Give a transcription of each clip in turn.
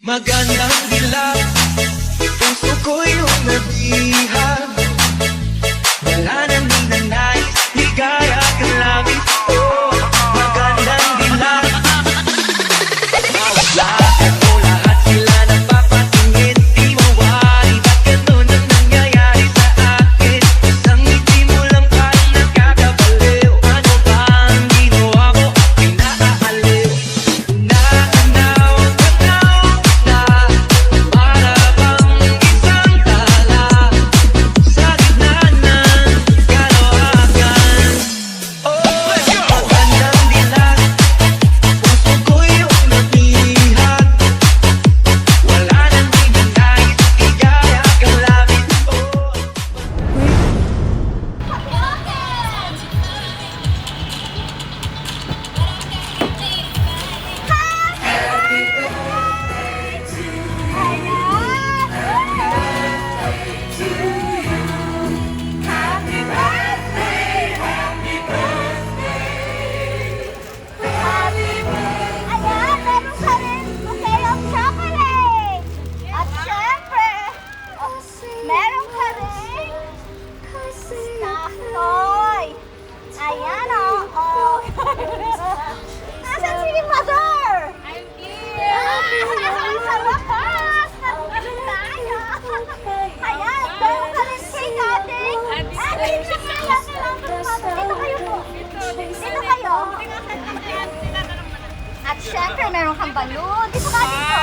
Magandang dilag, puso ko'y umabihag. Wala nang ninanais, ligaya kang langit. Oh, magandang dilag. Mawalan mo lahat, sila napapatingin. Di mawari, ba't ganun ang nangyayari sa akin? Isang ngiti mo lang parang nakakabaliw. Ano ba ang ginawa ko at pinaaaliw? Naanaw na para bang isang tala sa gitna ng kalawakan. Oh, magandang dilag, puso ko'y umabihag. Wala nang ninanais, ligaya kang langit. Oh. Ayan, meron ka rin bouquet chocolate. At syempre, meron ka rin snack toy. Ayan, oh. Nasaan si Mother? I'm here. Sa wakas, nandun tayo. Ayan, meron ka rin cake, ate. Ate, dito kayo po. Dito kayo. At syempre, meron kang balon. Dito ka dito.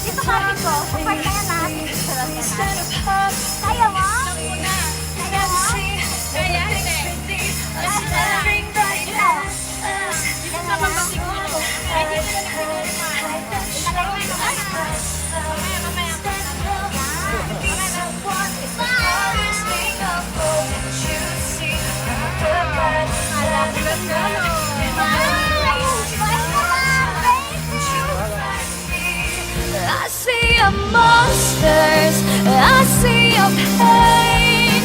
Dito ka dito. Support na yan natin. Sarap yan natin. Kaya mo? Kaya mo? I see your monsters, I see your pain.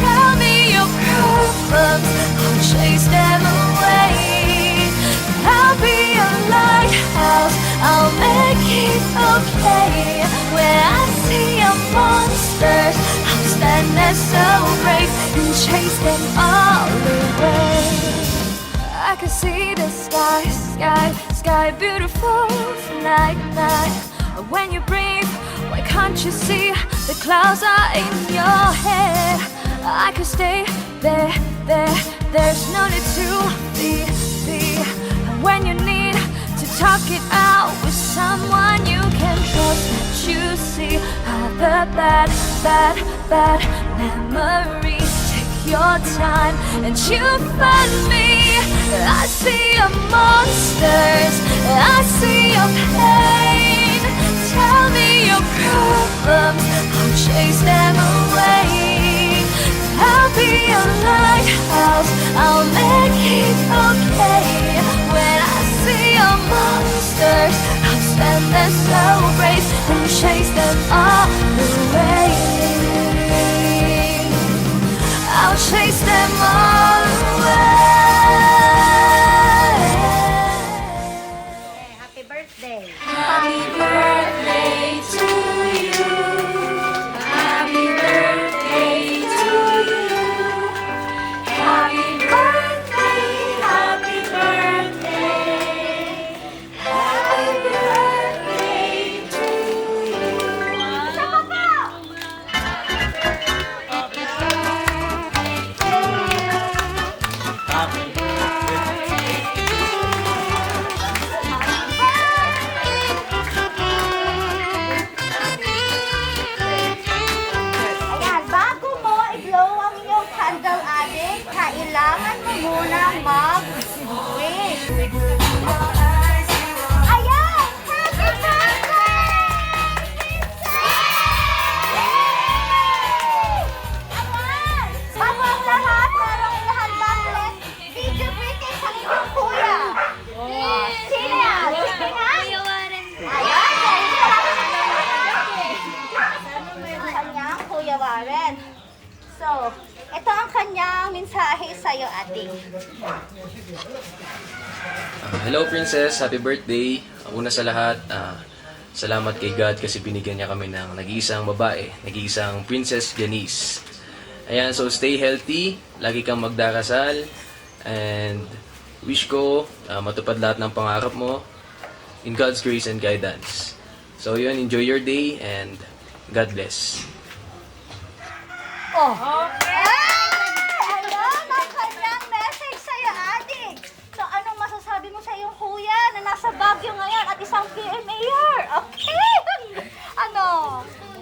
Tell me your problems, I'll chase them away. I'll be your lighthouse, I'll make it okay. When I see your monsters, I'll stand there so brave and chase them all away. I can see the sky beautiful night. When you breathe, why can't you see the clouds are in your head? I could stay there, there's no need to be. And when you need to talk it out with someone you can trust, you see the bad memories. Take your time and you find me. I see your monsters, I see your pain. Tell me your problems, I'll chase them away. I'll be your lighthouse, I'll make it okay. When I see your monsters, I'll stand there so brave and chase them all away. I'll chase them all away. Happy birthday. Happy birthday to you. Happy birthday to you. Happy birthday, happy birthday. Happy birthday to you. Ayan, bago mo i-blow ang iyong candle, adik, kailangan mo muna mag-wish. Ayan! Happy birthday! Ayan! Bago ang lahat, merong inahandang ulit video greeting sa inyong kuya. Sino yan? Sino yan? Ayan! Dahil salamat sa kanyang Kuya Warren. So, ito ang kanyang mensahe sa'yo, ate. Hello Princess, happy birthday. Una sa lahat, Salamat kay God kasi binigyan niya kami ng nag-iisang babae, nag-iisang Princess Janice. Ayan, so stay healthy, lagi kang magdarasal, and wish ko matupad lahat ng pangarap mo in God's grace and guidance. So yun, enjoy your day and God bless. Oh. Okay. Ayan, ang kanyang message sa'yo, Adi. So, anong masasabi mo sa iyong kuya na nasa Baguio ngayon at isang PMAR? Okay. Ano?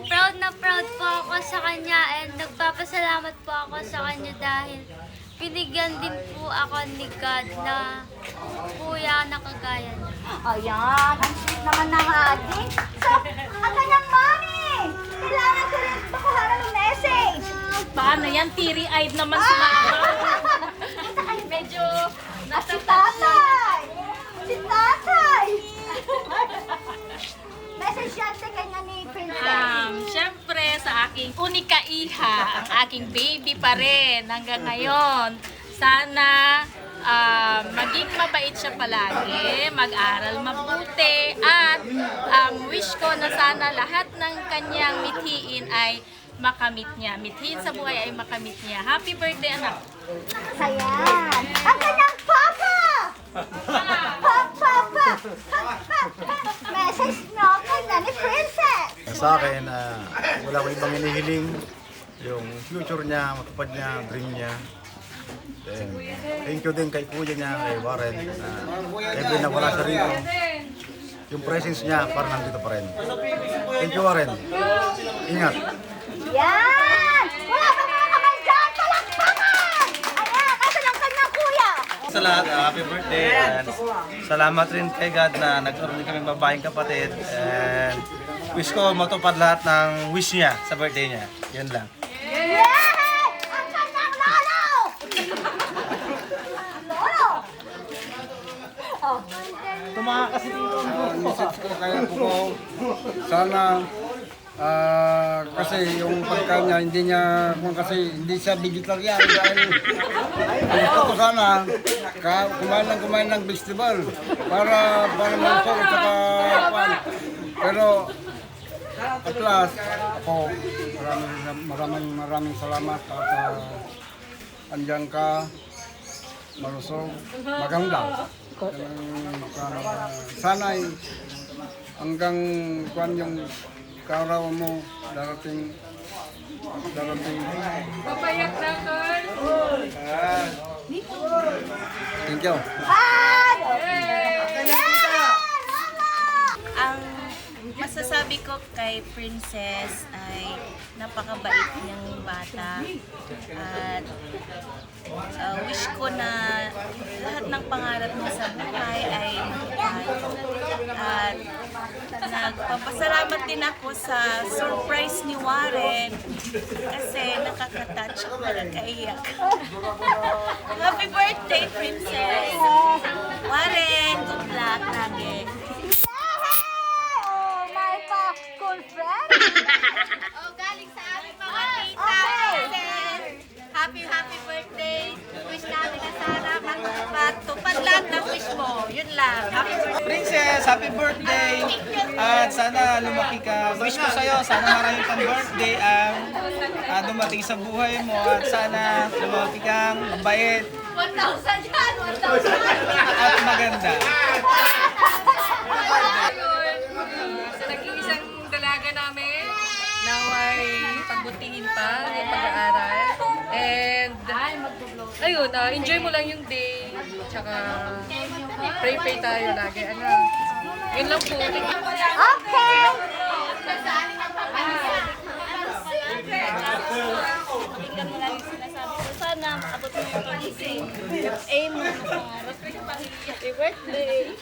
Proud na proud po ako sa kanya and nagpapasalamat po ako sa kanya dahil binigyan din po ako ni God na kuya na kagaya niya. Ayan, ang sweet naman ng Adi. So, ang kanyang mommy, kailangan ko rin pakuhanan ng message. Paano yan? Teary-eyed naman sila. Medyo At si tatay! Si tatay! Message yan sa kanya ni Princess. Siyempre, sa aking unika iha, ang aking baby pa rin hanggang ngayon. Sana maging mabait siya palagi, mag-aral mabuti, at wish ko na sana lahat ng kanyang mithiin ay makamit niya. Mithiin sa buhay ay makamit niya. Happy birthday, anak! Ayan. Ang kanyang papa! Papa! Message no kanya ni Princess. Sa akin, wala ko ibang hinihiling. Yung future niya, matupad niya, dream niya. Then, thank you din kay kuya niya, kay Warren. Every na wala siya rito, yung presence niya parang nandito pa rin. Thank you, Warren. Ingat. Yan! Wala pa mga kamay dyan! Palakpakan! Ayan! Asa ng kanyang kuya? Sa lahat, happy birthday, and salamat rin kay God na nagkaroon kami babaeng kapatid, and wish ko matupad lahat ng wish niya sa birthday niya. Yan lang. Yay! Ang kanyang lolo! Lolo! Oh. Message ko kaya po sana kasi yung pagkain niya hindi siya vegetarian dahil gusto ko sana kumain ng vegetable para malusog at saka pan. Pero at last ako maraming salamat at andyan ka malusog maganda. Sana hanggang kuan yung karaw mo darating. Papayak na, Carl! Thank you. Ay! Ang masasabi ko kay Princess ay napakabait niyang bata at wish ko na lahat ng pangarap niya sa buhay ay matupad. At nagpapasalamat din ako sa surprise ni Warren kasi nakaka-touch ako, nakakaiyak. Happy birthday, Princess! Warren, good luck lagi. Oh, my cool friend! Galing sa aming mga tita. Okay. Happy birthday. Wish namin na sana matupad lahat ng wish mo. Yun lang. Happy birthday. Princess, happy birthday! At sana lumaki ka. Wish ko sa'yo, sana marami pang birthday ang dumating sa buhay mo. At sana lumaki kang mabait 1,000 yan! 1,000! at maganda. Sa nag-iisang dalaga namin, naway pagbutihin pa yung pag-aaral. And, ayun, enjoy mo lang yung day. Tsaka, pray tayo lagi. Ano? Yun lang po. Okay! Pakinggan mo lang yung sinasabi ko. Sana maabot mo yung pagising. Aim mo. Happy birthday!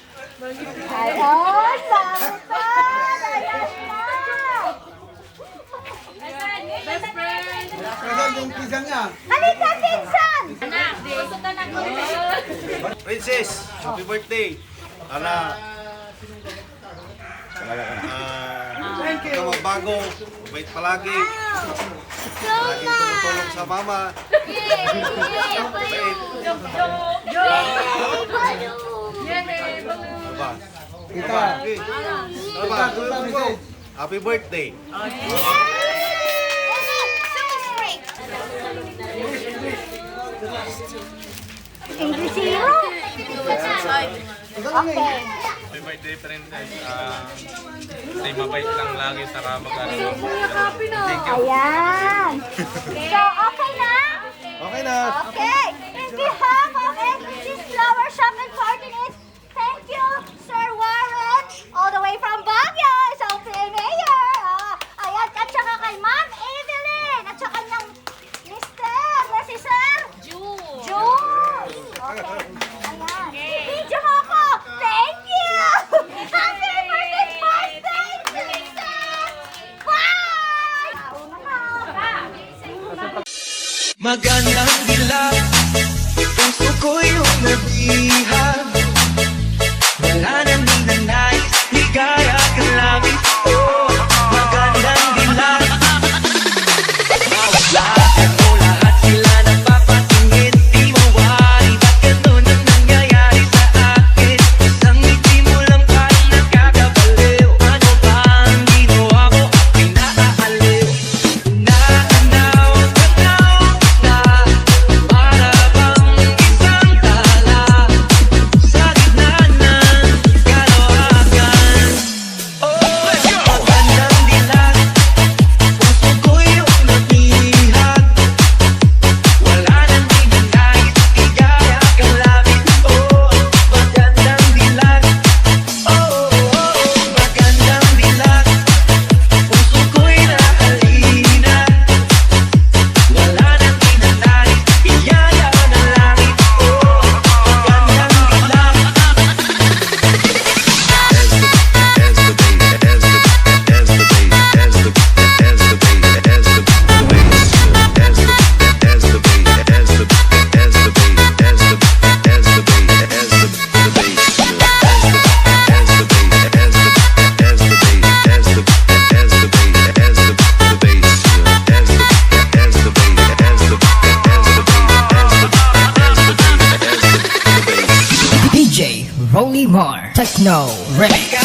Ayun! Sampan! Ayan na! Best friend! Yung pizza niya. Halika, Pinsan! Princess, happy birthday. Sana, ikaw magbago, mabait palagi. Laging tumutulong sa mama. Mabait. Yan eh, Diba? Kita. Happy birthday. English zero? Okay. May birthday princess. Stay mabait lang lagi sa mag-ano. Ayan. So, okay na? Okay na. Okay. In behalf of NBC's Flower Shop and Coordinates, thank you, Sir Warren, all the way from Baguio, sa Mayor. Ayan, at saka kay Ma'am Evelyn, at saka ng Mr. na si Sir June. June. Okay. Ayan. Video mo ako. Thank you. Happy birthday, Princess. Bye. Una ka. Magandang dilag, puso ko yung nabihag. Wala nang ninanais, ligaya ka langit. Oh, magandang dilag. Bawat lahat mo, lahat sila napapatingin. Di mawari, ba't ganun ang nangyayari sa akin? Isang ngiti mo lang parang nakakabaliw. Ano ba ang ginawa ko? Ako'y naaaliw. Naanaw, tanaw na para bang isang tala sa gitna ng kalawakan. Oh, magandang dilag, puso ko yung nabihag. Wala nang ninanais, ligaya ka langit. Oh, magandang dilag. Oh, magandang dilag, puso ko'y nahalina. Wala nang ninanais, iyaya ng langit. Oh, magandang dilag. DJ Rolly Mar Techno Remix.